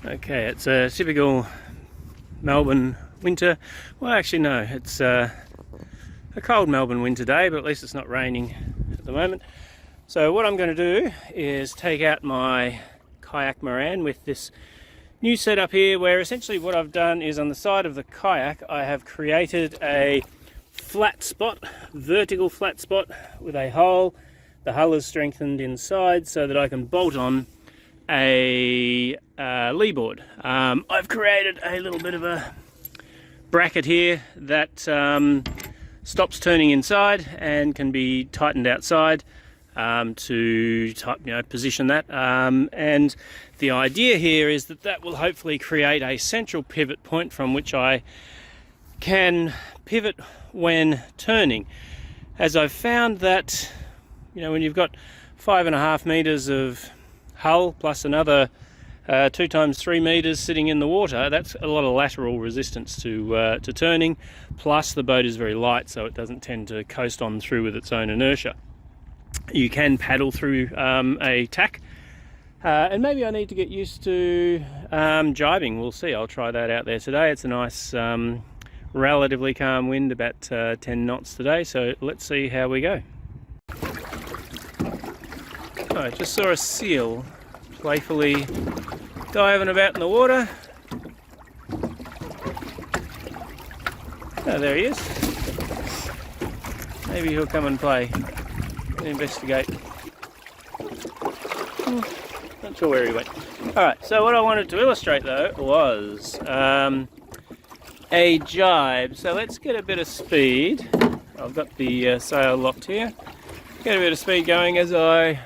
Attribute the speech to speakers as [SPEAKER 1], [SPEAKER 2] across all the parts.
[SPEAKER 1] Okay, it's a typical Melbourne winter. Well, actually no, it's a cold Melbourne winter day, but at least it's not raining at the moment. So what I'm going to do is take out my Kayakmaran with this new setup here, where essentially what I've done is on the side of the kayak I have created a flat spot, vertical flat spot with a hole. The hull is strengthened inside so that I can bolt on a Leeboard. I've created a little bit of a bracket here that stops turning inside and can be tightened outside to position that. And the idea here is that that will hopefully create a central pivot point from which I can pivot when turning. As I've found that, when you've got 5.5 meters of hull plus another 2 times 3 meters sitting in the water, that's a lot of lateral resistance to turning, plus the boat is very light, so it doesn't tend to coast on through with its own inertia. You can paddle through a tack, and maybe I need to get used to jibing. We'll see. I'll try that out there today. It's a nice relatively calm wind, about 10 knots today, so let's see how we go. I just saw a seal playfully diving about in the water. Oh, there he is. Maybe he'll come and play and investigate. Not sure where he went. Alright, so what I wanted to illustrate though was a jibe. So let's get a bit of speed. I've got the sail locked here. Get a bit of speed going as I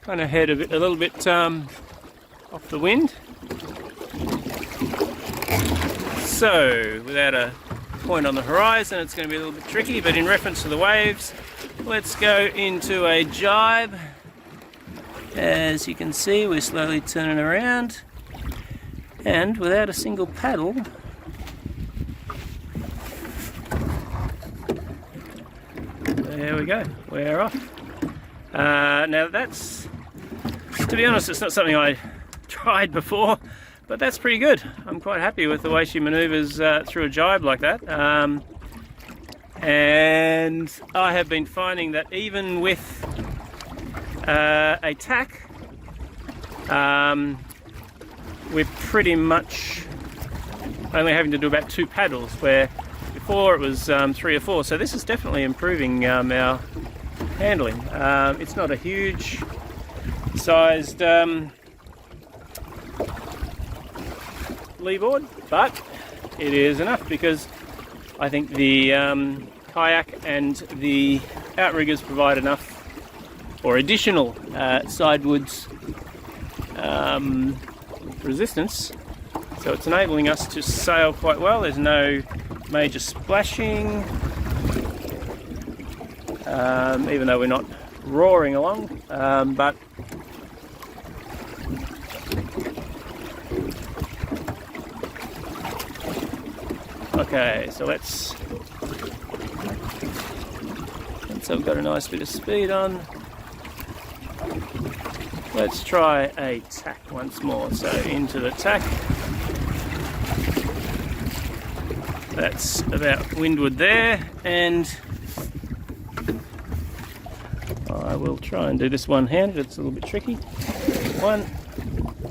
[SPEAKER 1] kind of head a little bit off the wind. So without a point on the horizon, it's going to be a little bit tricky, but in reference to the waves, let's go into a jibe. As you can see, we're slowly turning around, and without a single paddle, there we go, we're off. Now that's, to be honest, it's not something I tried before, but that's pretty good. I'm quite happy with the way she maneuvers through a jibe like that. And I have been finding that even with a tack, we're pretty much only having to do about 2 paddles, where before it was 3 or 4. So this is definitely improving our handling. It's not a huge sized Leeboard, but it is enough, because I think the kayak and the outriggers provide enough or additional sidewards resistance, so it's enabling us to sail quite well. There's no major splashing, even though we're not roaring along, but okay, so once I've got a nice bit of speed on, let's try a tack once more. So into the tack. That's about windward there, and I will try and do this one-handed. It's a little bit tricky. 1,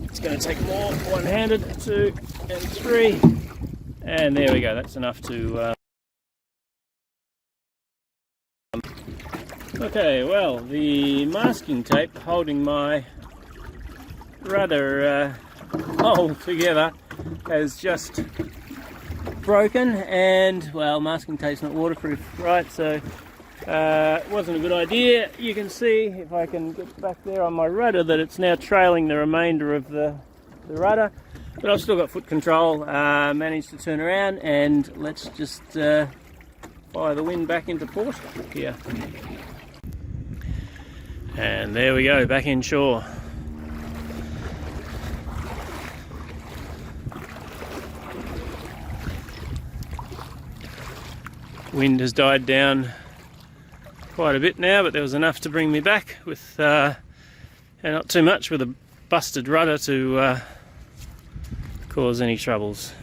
[SPEAKER 1] it's going to take more, one-handed, 2 and 3, and there we go. That's enough to okay, well, the masking tape holding my rudder all together has just broken, and well, masking tape's not waterproof, right? So it wasn't a good idea. You can see, if I can get back there on my rudder, that it's now trailing the remainder of the rudder, but I've still got foot control. Managed to turn around, and let's just fire the wind back into port here. And there we go, back inshore. Wind has died down quite a bit now, but there was enough to bring me back with, and not too much, with a busted rudder to cause any troubles.